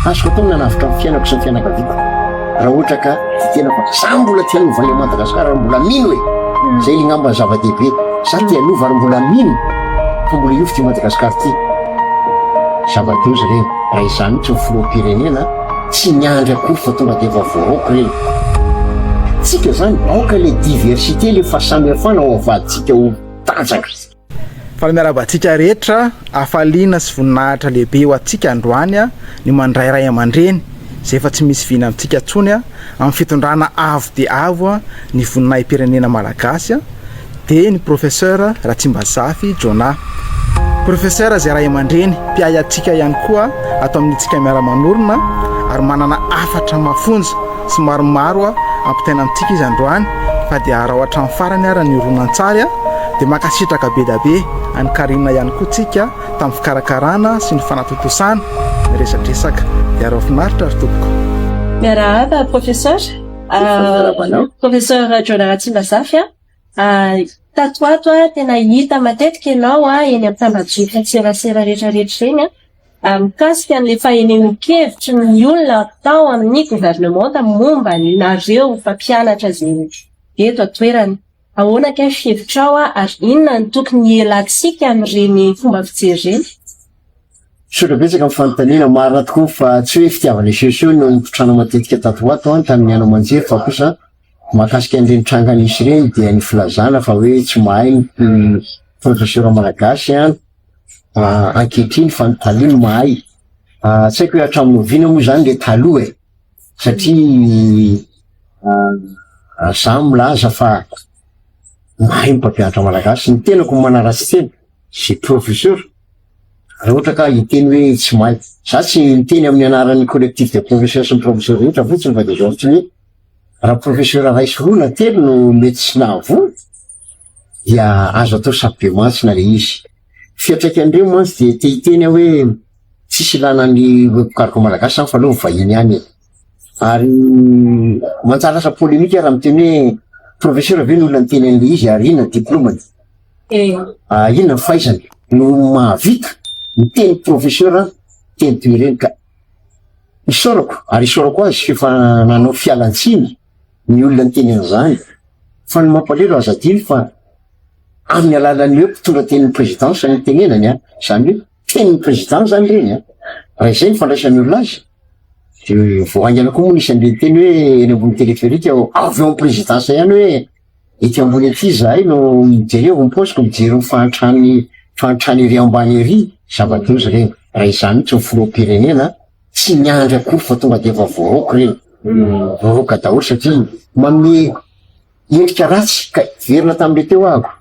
azoko atao nanavitra amin'ny fiainako sy ny fianakaviako raha ohatra ka tena fa za mbola tia hanova ilay Madagasikara ary mbola mino hoe zay ngamba ny zava-dehibe za tia hanova ary mbola mino fa mbola io ty Madagasikara ty zava-doza reny raha izany tsy filoham-pirenena tsy miandry akory fa tonga dia efa voaroako reny tsika zany aoka le diversité le fahasamihafana ao avaditsika ho tanjaka fa miarabantsika rehetra afaliana sy voninahitra lehibe ho antsika androany ny mandrairay aman-dreny zay efa tsy misy vina amintsika ntsony amin'ny fitondrana avo dia avo ny voninahim-pirenena malagasy dia ny professeur Ratsimbasafy Jona. Professeur zay ray aman-dreny mpiay antsika ihany koa ato amin'ntsika miara-manorona ary manana afatra mafonja sy maromaro ampitaina amintsika izy androany fa dia raha ohatra amin'ny farany ary ny horonan-tsary dia makasitraka be da be any Karina ihany koa tsika tamin'ny fikarakarana sy ny fanatotosana ny resatresaka dia raha finaritra ary tompoko miarahaba professeur professeur Jona Ratsimbasafy tatoato tena hita matetika ianao eny amin'ny tambazotra serasera rehetrarehetra reny mikasika an'ilay fahenenokevitry ny olona tao amin'ny gouvernement momba nareo fampianatra izay eto atoerana ahoana ka fihevitrao ary inona ny tokony ialatsika amin'ireny fomba fijery reny sotra betsaka amin'ny fanontaniana marina tokoa fa tsy hoe fitiavana iseso no nipitrana matetika tatoato tamin'ny ano manjery fa kosa makasika an'ireny trangana isy ireny dia ny filazana fa hoe tsy mahay ny professeur malagasy ankehitriny fa ny taloha no mahay tsy haiko hoe hatramin'ny oviana moa zany le taloha satria za milaza fa mahay mpampianatra malagasy ny tenako manaratsy tena sy professeur raha ohatra ka hiteny hoe tsy mahay za tsy miteny amin'ny anaran'ny collectif de professeur sy ny professeur rehetra fotsiny fa dia zao fotsiny hoe raha professeur Raisoroana telo no mety sy nahavoa dia azo atao sape mantsina le izy fiatraikan'ireo mantsy dia tehiteny hoe tsisy ilana ny mpikaroko malagasy fa aloha vahiny ihany ary mantsara asa polémika raha miteny hoe professeur ve n'olona niteny an'le izy ary inona ny diplômany inona ny fahaizany no mahavita miteny professeur teny toy ireny ka isaorako ary isaorako azy fa nanao fialantsiny ny olona niteny an'izany fa ny mampalelo aza diny fa amin'ny alalan'ny hoe mpitondra tenin'ny présidence ny tenenany zany hoe tenin'ny président zany reny raha izay ny fandraisan'ny olona azy dia voaingana koa moa nisy an'ireny teny hoe eny ambony téléphérique avy eo amin'ny présidence ihany hoe ety ambony aty zahay no mijery eo miposiko mijery ny fahantrany ery ambany ery zava-doza reny raha izany tsy filoham-pirenena tsy miandry akory fa tonga dia efa voaroako reny voaroaka daholo satria manome endrika ratsy ka verina tamin'le teo ahako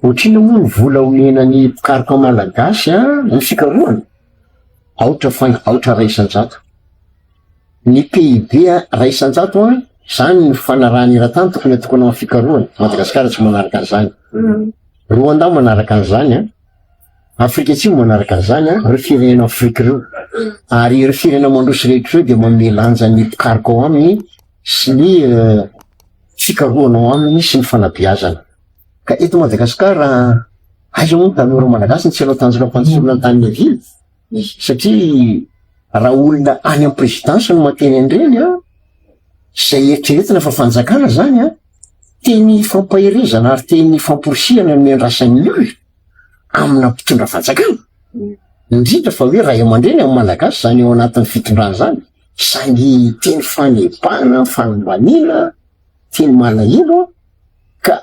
ohatrino moa ny vola omenany mpikaroka malagasy ny fikarohana aotra ray isan-jato ny PIB ray isan-jato zany ny fanarahany eran-tany tokony atokana amin'ny fikarohana Madagasikara tsy manaraka an'izany Rwanda manaraka an'izany Afrika Atsimo manaraka an'izany ireo firenena Afrika ireo ary ireo firenena mandroso rehetra ireo dia manome lanja ny mpikaroka ao aminy sy ny fikarohana ao aminy sy ny fanabeazana ka eto Madagasikara aiza moa ny tanora malagasy tsy hanao tanjona mpanjosolona an-tany vily satria raha olona any amin'ny présidence no mateny an'ireny zay eritreretina fa fanjakana zany teny fampaherezana ary teny famporisihana ny andrasan'ny olona amina mpitondra fanjakana indrindra fa hoe ray aman-dreny amin'ny malagasy zany ao anatin'ny fitondrana zany sangy teny fanebana fanombaniana teny malahelo ka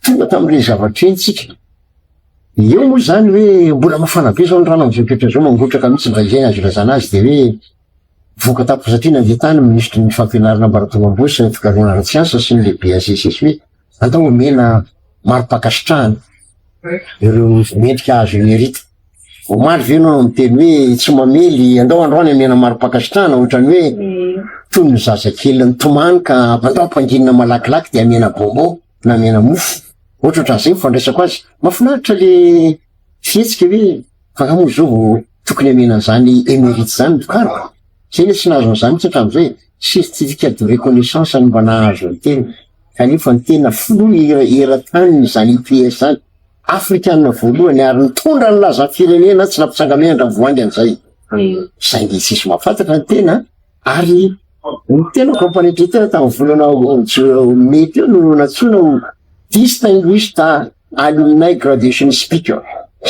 tonga tamin'ireny zavatra eny tsika eo moa zany hoe mbola mafana be zao ny rano am'izay toetra zao mangotraka mihitsy mba izay azo ilazana azy dia hoe voka tapo satria nandeha tany ministre ny fampianarana ambaratonga ambosy sy ny fikarohana ara-tsiansa sy ny lehibe ACCS hoe atao omena maro-pakasitrahana ireo mendrika azo mérite omaly ve no miteny hoe tsy mamely andao androany amena maro-pakasitrahana ohatrany hoe toy ny zazakely ny tomany ka andao ampanginina malakilaky dia amena bonbon na amena mofo ohatrany zay mifandraisako azy mafinaritra le fihetsika hoe fakamoa zao tokony amena an'izany émérite zany mikaroka zay le tsy nahazo an'izany tsy hatram'izay certificat de reconnaissance ny mba nahazo ny tena kanefa ny tena filoha eran-tany zany IPS zany afrikanina voalohany ary nitondra ny laza firenena tsy nampitsanga miandra voangy an'izay saingy tsisy mahafantatra ny tena ary ny tena compagnie tena tamin'ny volana mety eo no natsoina ho distinguished alumni graduation speaker.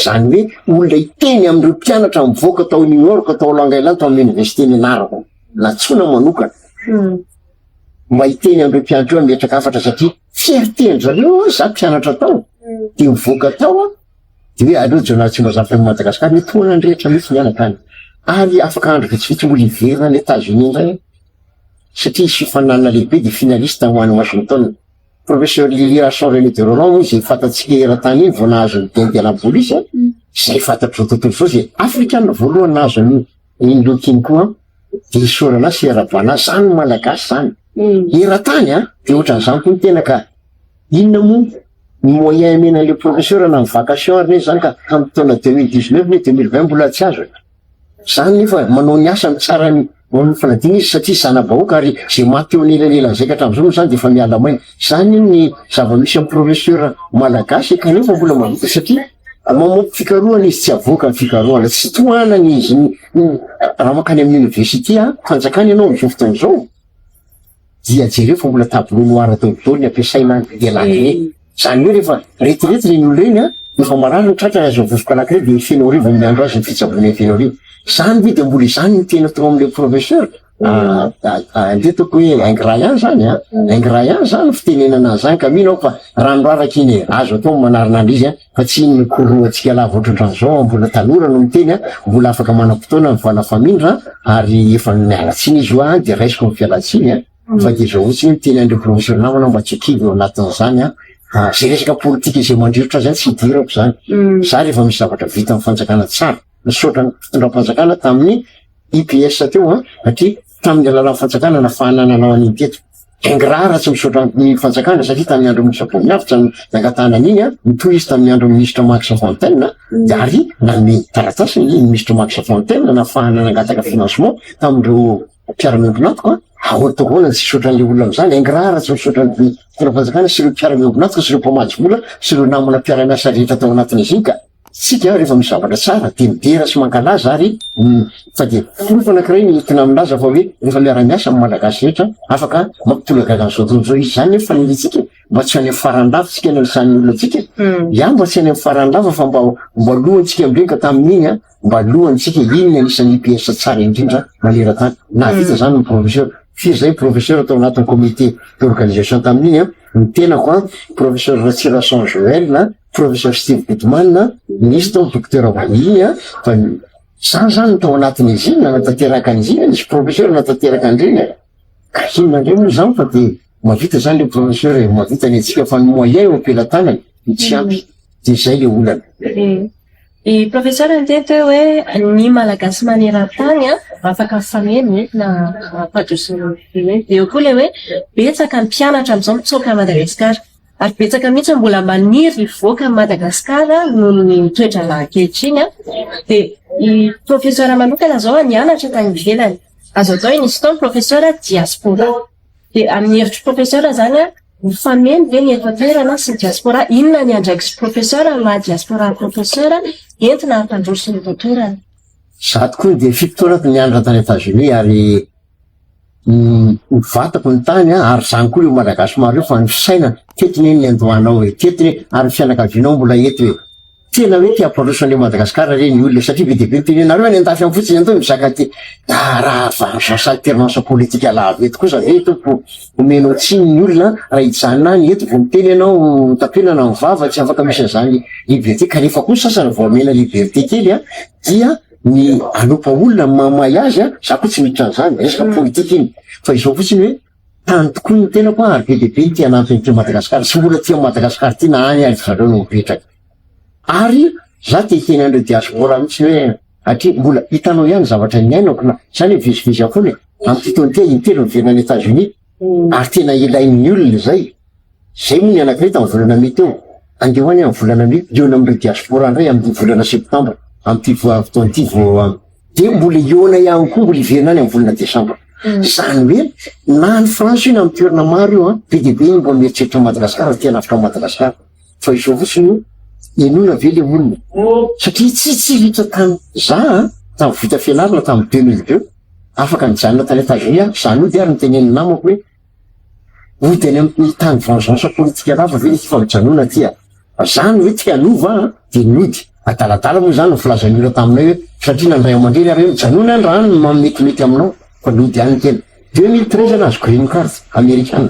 Zany hoe olona iteny amin'ireo mpianatra mivoaka tao New York tao Long Island tao amin'ny université nianarako natsoina manokana mba hiteny amin'ireo mpianatra eo mipetraka afatra satria fierté-njareo za mpianatra tao de mivoaka tao de hoe aleo jonatio zafa Madagasikara mitoana ny rehetra mihitsy mianaka any ary afaka andro vitsivitsy mbola iverina ny États-Unis indray satria isy fananana lehibe de finaliste ho any Washington. Professeur Liliration René de Roland izy fantatsika eran-tany iny vao nahazo ny tendiana polisy zay fantatro tontolo sao zay afrikana voalohany nahazo iny lokiny koa de isorana Serabana zany malagasy zany eran-tany de ohatran'izany koa ny tena ka inona moa ny moyen menan'le professeur na ny vacation reny zany ka amin'ny taona 2019 ny 2020 mbola tsy azo zany nefa manao ny asa mitsara ny fanadina izy satria zana-bahoaka ary zay maty eo anelanelan zay ka hatramin'izao zany de fa miala maina zany ny zava-misy amin'ny professeur malagasy kanefa mbola mavita satria mamompy fikarohana izy tsy avoaka ny fikarohana tsy tohanany izy raha makany amin'ny université fanjakany ianao am'izao fotoan'izao dia jereo fa mbola tableau noir ataodolo ny ampiasaina delany zany hoe rehefa retirety reny olo reny efa marary ny tratra azo vovoka anankiray de feno rivo miandro azy ny fitsabony feno rivo zany ve de mbola izany ny tena tao amin'le professeur ndetako hoe ingraian zany ingraian zany fitenenana zany ka mino fa ranorarak iny azo atao manarinandro izy fa tsy mikoroatsika lava ohatran'izao mbola tanora no miteny mbola afaka manam-potoana mivala famindra ary efa mialatsiny izy io de raisiko ny fialatsiny fa de zao ohatsy miteny andreo professeur namana mba tsy akivy eo anatin'izany zay resaka politika izay mandrirotra zany tsy idirako zany za rehefa misy zavatra vita amin'ny fanjakana tsara misaotra ny fitondram-panjakana tamin'ny IPS teo satria tamin'ny alalan'ny fanjakana nafahana nanao an'iny teto ingrara tsy misaotra ny fanjakana satria tamin'ny andro ministre Pomiavitra nangatanany iny mitoy izy tamin'ny andro ministre Max Fontaine de ary nanome taratasy ny ministre Max Fontaine nafahana nangataka financement tamin'ireo mpiara-miombonatiko ahoana tsy misaotra an'le olona am'izany ingrara tsy misaotra ny fitondram-panjakana sy ireo mpiara-miombonatiko sy ireo mpamaty vola sy ireo namana mpiara-miasa rehetra tao anatin'izy iny ka sika rehefa misy zavatra tsara de midera sy mankalaza ary fa de fomba anankiray ny tena milaza fa hoe rehefa miara-miasa amin'ny malagasy rehetra afaka mampitolagaga an'izao tontolo zao izy zany nefa fanilitsika mba tsy any amin'ny farany lava tsika ny alisan'ny olona tsika mba tsy any amin'ny farany lava fa mba lohantsika amin'ireny ka tamin'iny mba lohantsika iny ny anisan'ny IPS tsara indrindra maneran-tany navita zany ny professeur firy zay professeur atao anatin'ny comité d'organisation tamin'iny ny tenako professeur Ratsirason Joël na professeur Steve Goodman nisy tao docteur Vanille fa sa zany tao anatin'izy iny nanatanteraka an'izy iny nisy professeur nanatanteraka an'ireny ka inona indray moa zany fa de mavita zany le professeur mavita ny antsika fa ny moyen eo ampelantanany tsy ampy de zay le olana I professeur nitety hoe ny malagasy maneran-tany afaka mifameno na ampandroso de eo koa le hoe betsaka ny mpianatra am'izao mitsoka Madagasikara ary betsaka mihitsy mbola maniry ivoaka Madagasikara noho ny toetra ankehitriny de i professeur manokana zao nianatra tany ivelany azo atao nisy tao professeur diaspora de amin'ny hevitry professeur zany mifameno ve ny eto an-toerana sy diaspora inona ny andraikitsy professeur ma diaspora professeur entina ampandroso ny toerana za tokoa de fitoanako nianatra tany États-Unis ary vatako ny tany ary zany koa io malagasy maro io fa ny fisaina tetiny ny andohanao hoe tetiny ary fianakavianao mbola eto hoe tena hoe tiampandrosoan'le Madagasikara reny olona satria be deabe nytenenareo ny andafy amin'ny fotsiny anto mizaka ty raha vansa alternance politique lava eto kosa eto omenao tsiny ny olona raha hijanona any eto vao miteny ianao tapenana ny vava tsy afaka misy an'izany liberté kanefa koa sasany vao amena liberté kely dia ny anopa olona mamay azy za koa tsy miditra an'izany resaka politique iny fa izao fotsiny hoe tany tokoa ny tena koa ary be deabe ny tia anampy Madagasikara sy mbola tia Madagasikara ty na any ary zareo no mipetraka ary za te hiteny andreo diaspora mihitsy hoe atria mbola hitanao ihany zavatra ny ainako na zany hoe vizivizy akoany amin'ny fitony tia intelo miverina any États-Unis ary tena ilain'ny olona zay moa ny anankiray tamin'ny volana may teo andeo any amin'ny volana may eo amin'ireo diaspora indray amin'ny volana septambra amin'ity fotoan'ity vao de mbola iona ihany koa mbola iverina any amin'ny volana desambra zany hoe na ny France io na amin'ny toerana maro io be deabe iny mbola mieritreritra Madagasikara tia nafitra Madagasikara fa izao fotsiny inona ve le olona satria tsy ritra tany za tamin'ny vita fianarana tamin'ny 2002 afaka nijanona tany Etazonia zany io dia ary nitenen'ny namako hoe ody any amin'ny tany vengeance politique lava ve fa mijanona tia zany hoe tia anova dia nody adaladala moa zany filazan'ireo taminay hoe satria nandray aman-dreny ary mijanona any raha ny mametimety aminao fa nody any tena 2013 ana azo green card amerikana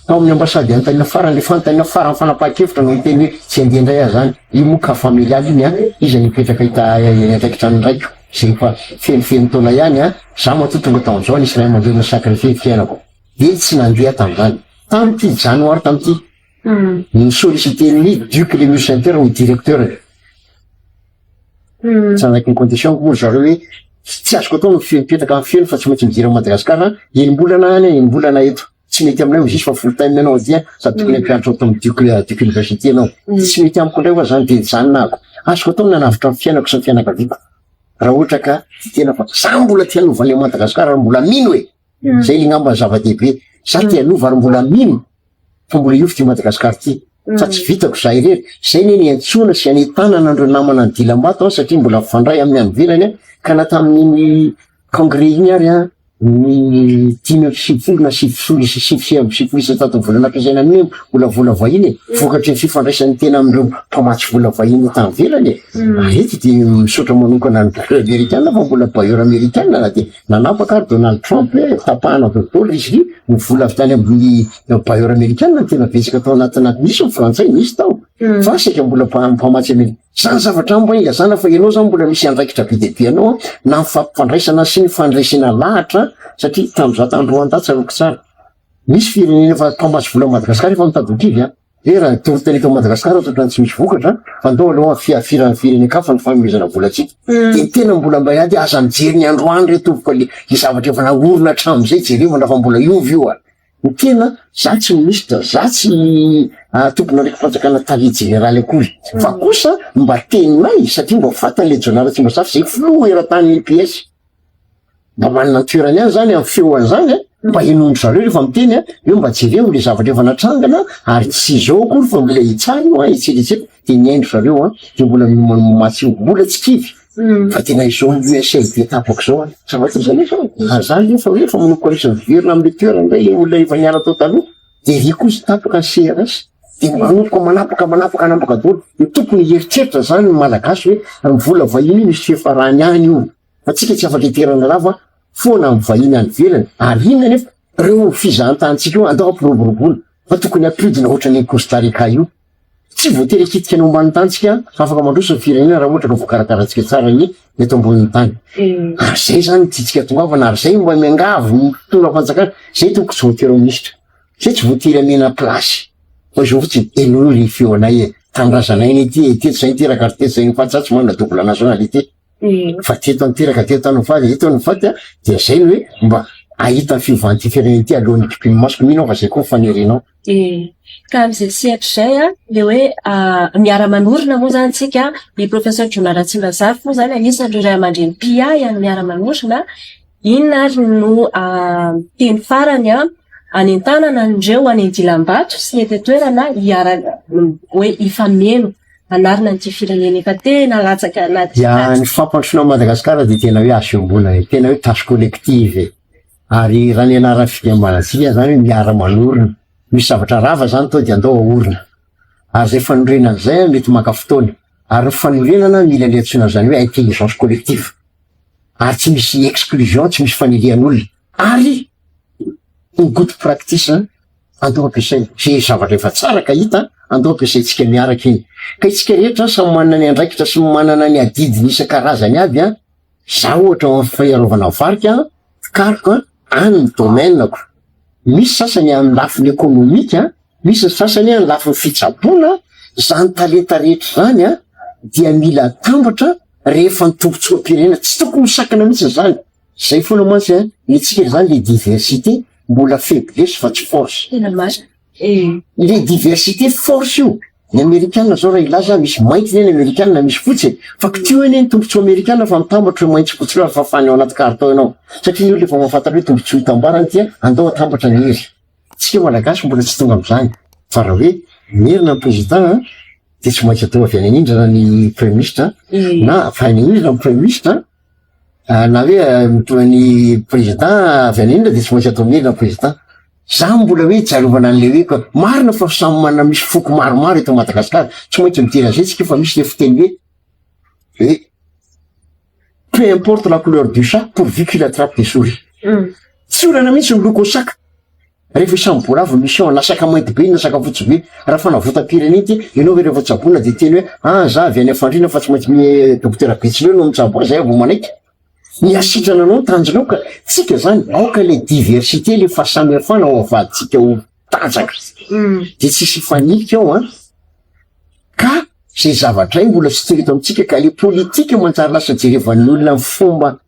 tao amin'ny ambasady antany farany le fantany farany fanapahan-kevitra no hiteny hoe tsy andeha indray aho zany io moa ka familialy iny a izy nipetraka hita andraikitrano ndraiko zay fa fenofeno taona ihany a za matoa tonga taon'izao nisy ray aman-dreny sacrifié fiainako de tsy nandeha tamin'izany tamin'ity janoary tamin'ity ny sollicité-ny duc le musenter ho directeur sanaiky ny condition ko moa zareo hoe tsy azoko atao mipetraka amin'ny feno fa tsy maintsy mijery Madagasikara enim-bolana any enim-bolana eto tsy mety aminay ho zisy fa full time anao dia sady tokony ampianatra atao amin'ny duc université anao tsy mety amiko indray koa zany de zanonako azoko atao nanavitra amin'ny fiainako sy ny fianakaviako raha ohatra ka tena fa sa mbola tia anova le Madagasikara ary mbola mino hoe zay le ngamba zava-dehibe sa tia anova ary mbola mino fa mbola io fity Madagasikara ty fa tsy vitako zay irery zay neny antsona sy anetana nandreo namana ny dilam-bato satria mbola fandray amin'ny anovelany ka na tamin'ny congrès iny ary a ny 5 na 7 tato volana ampiasaina amin'io mbola vola vahiny vokatry ny fifandraisan'ny tena amin'ireo mpamatsy vola vahiny tany velany arety de misaotra manokana ny bailleur américaine fa mbola bailleur américaine na de nanapaka ary Donald Trump hoe tapahana dôtôly izy ny vola avy tany amin'ny bailleur américaine tena betsaka tao anatina misy ny frantsay misy tao fa seka mbola mpamatsy amerika zany zavatra mbainga zany fa ianao zany mbola misy andraikitra be de be anao na mifampifandraisana sy ny fandraisana lahatra satria tamin'izao tandroan-da tsaroko tsara misy firenena fa mpamatsy vola Madagasikara efa mitadokivy a era toritany eto Madagasikara ohatrany tsy misy vokatra fa ndao aloha firenekafa ny fanomezana volatsika de tena mbola mba iady aza mijery ny androany retovoko le zavatra efa naorina hatram'izay jerevana fa mbola iovy io a ny tena za tsy ministra za tsy tompona ndraiky fanjakana tali generaly akory fa kosa mba teninay satria mba fatany le jonara tsy mba safy zay flo eran-tany PS mba manana toerany any zany amin'ny feoany zany mba hinondro zareo rehefa miteny eo mba jereo le zavatra efa natrangana ary tsy zao akory fa mbola hitsarino itsiritsika de niaindro zareo de mbola matsio mbola tsy kivy fa tena izao ny USA de tapako zao zavatra zany fa zany fa hoe fa manoko reso verina amin'ny toerany ndray le olona efa niala tao taloha de ry kosa tapaka CRS de manoko manapaka dolo de tokony heritreritra zany ny malagasy hoe mivola vahiny misy fiafarany any io fa tsika tsy afaka iterana lava foana amin'ny vahiny any velany ary inona nefa reo fizahan-tantsika io andao ampiroborobola fa tokony ampidina ohatra ny Costa Rica io tsy voatery akitika ny omban'ny tantsika afaka mandroso ny firenena raha ohatra ka voakarakarantsika tsara ny eto ambonin'ny tany ary zay zany titsika tongavana ary zay mba miangavy ny fotoana fanjakana zay toko tsy voatery ministra zay tsy voatery amena plasy fa zao fotsiny enoly feonay tanindrazanay ny teto zay niteraka ary teto zay nyfatsatsy manana double nationalité fa teto anteraka teto any faty eto ny faty de zay hoe mba ahita fiovanty firenena ity alohan'ny kipiny masoko mino fa zay koa fanerenao ka am'izay sehatra zay le hoe miara-manorina moa zany tsika i professeur Jonara Tsimbazafa moa zany anisan'ireo ray aman-dreny PI any miara-manorina inona ary no teny farany anentanana andreo any Andilam-bato sy ny toerana hoe ifameno anarina ny ty firenena efa tena latsaka anaty ny fampandrosoana Madagasikara de tena hoe asembola tena hoe tâche collective ary raha ny anarany fikambanantsika zany hoe miara-manorina misy zavatra rava zany tao de andao aorina ary zay fanorenana zay mety maka fotoana ary ny fanorenana mila leantsona zany hoe intelligence collective ary tsy misy exclusion tsy misy fanirian'olona ary ny good practice andao ampiasaina zay zavatra efa tsara ka hita andao ampiasaintsika miaraka iny ka itsika rehetra samy manana ny andraikitra sy manana ny adidiny isan-karazany aby za ohatra amin'ny faharovana varika fikariko any ny domainako misy sasany amin'ny lafiny ekonomika misy sasany amin'ny lafiny fitsaboana zany talenta rehetra zany dia mila tambatra rehefa ny tombotsoam-pirenena tsy tokony misakana mihitsy zany zay foana mantsy itsika zany le diversité mbola faiblesse fa tsy force le diversité force io ny amerikanina zao raha ilaza misy mainty ny amerikanina misy fotsy fa kitio eny ny tombotsoa amerikanina fa mitambatra maintsy fotsy fa fafany ao anaty kartao ianao satria io lefa mahafantatra hoe tombotsoa hitambarany tia andao atambatra ny hery tsika malagasy mbola tsy tonga am'izany fa raha hoe mierina ny président de tsy maintsy atao avy any an'indrana ny premier ministre na avy any an'indrana ny premier ministre na hoe mitoany président avy an'indra de tsy maintsy atao mirina président za mbola hoe jarovana an'le hoe koa marina fa samy manana misy foko maromaro eto Madagasikara tsy maintsy mitera zay tsika fa misy le fiteny hoe peu importe la couleur du chat pourvu qu'il attrape des souris. Tsy olana mihitsy ny loko saka rehefa samy boravo misy ao na saka mainty be na saka fotsy be raha fanavotam-pirenena ity ianao hoe rehefa tsaboina de teny hoe za avy any afandrina fa tsy maintsy mi dokotera Betsileo no mitsabo zay vao manaiky miasitrana anao tanjona ao ka tsika zany aoka le diversité le fahasamihafana ao avaditsika ho tanjaka de tsisy fanilika ao ka zay zavatra iny mbola tsy teto amitsika ka le politika manjary lasa jerevan'ny olona ny fomba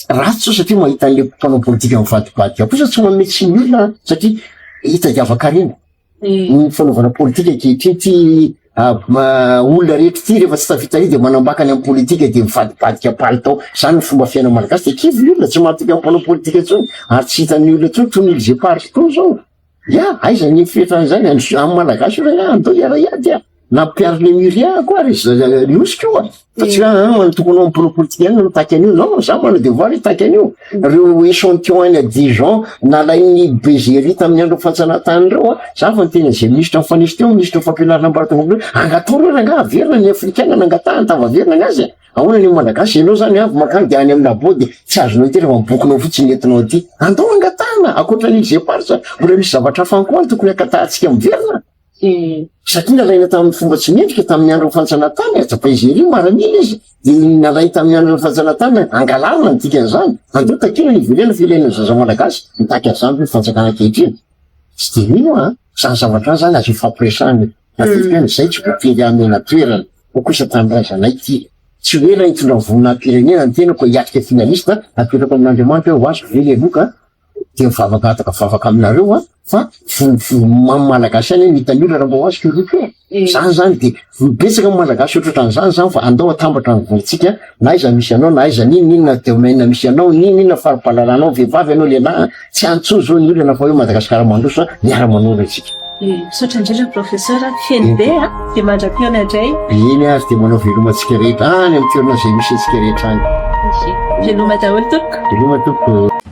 ratsy so satria mahita an'le mpanao politika mivadibady kosa tsy mametsy ny olona satria hitadiava-karena ny fanaovana politika ankehitriny ty olona rehetra ty rehefa tsy tavitary de manambakany amin'ny politika de mivadibadika palitao zany ny fomba fiaina malagasy de kivy ny olona tsy mahatika amin'ny mpanao politika intsony ary tsy hitan'ny olona intsony toy ny zay parito zao aiza ny fietran'izany amin'ny malagasy io andao iara-iady na mpiary le miria koa ry losika io fa tsy mana tokony ao mpanao politika ihany no taky an'io non za mana devoir taky an'io reo échantillon any à Dijon nalainy Bergerie tamin'ny andro fanjanahantany reo za fa nytena zay ministre mifanisy teo ministre fampianarana ambaratao angatao reo ranga averina ny africaine nangatahany tavaverina anazy ahoana ny malagasy ianao zany avy makany de any amin'ny labo de tsy azonao ity rehefa mibokinao fotsiny entinao aty andao angatahana akoatran'iny zay parsa mbola misy zavatra fankoany tokony akatahantsika miverina satria nalaina tamin'ny fomba tsy mendrika tamin'ny andro fanjanahantany Bergerie maramila izy de nalainy tamin'ny andro fanjanahantany angalarina ny dikan'izany andao takina ny ivelena filaina zaza malagasy mitaky azany hoe fanjakana ankehitriny tsy de mino zany zavatra zany azo ifampiresahany matetika zay tsy voatery amena toerana ho kosa tanindrazanay ty tsy hoe raha hitondra voninahim-pirenena ny tenako hiatrika finalista apetrako amin'Andriamanitra hoe ho azo vely aloka de mivavagataka vavaka aminareo fa malagasy any mitany olona raha mba ho azo kiroko zany zany de betsaka amin'ny malagasy ohatran'izany zany fa andao atambatra ny volintsika na iza misy anao na iza ninina domaine misy anao ninina faripahalalànao vehivavy anao lehilahy tsy antsoa zao ny olana fa hoe Madagasikara mandroso miara-manoro antsika misaotra indrindra professeur feny be de mandra-piona indray iny azy de manao velomantsika rehetra any amin'ny toerana zay misy antsika rehetra any veloma daholo tompoko veloma tompoko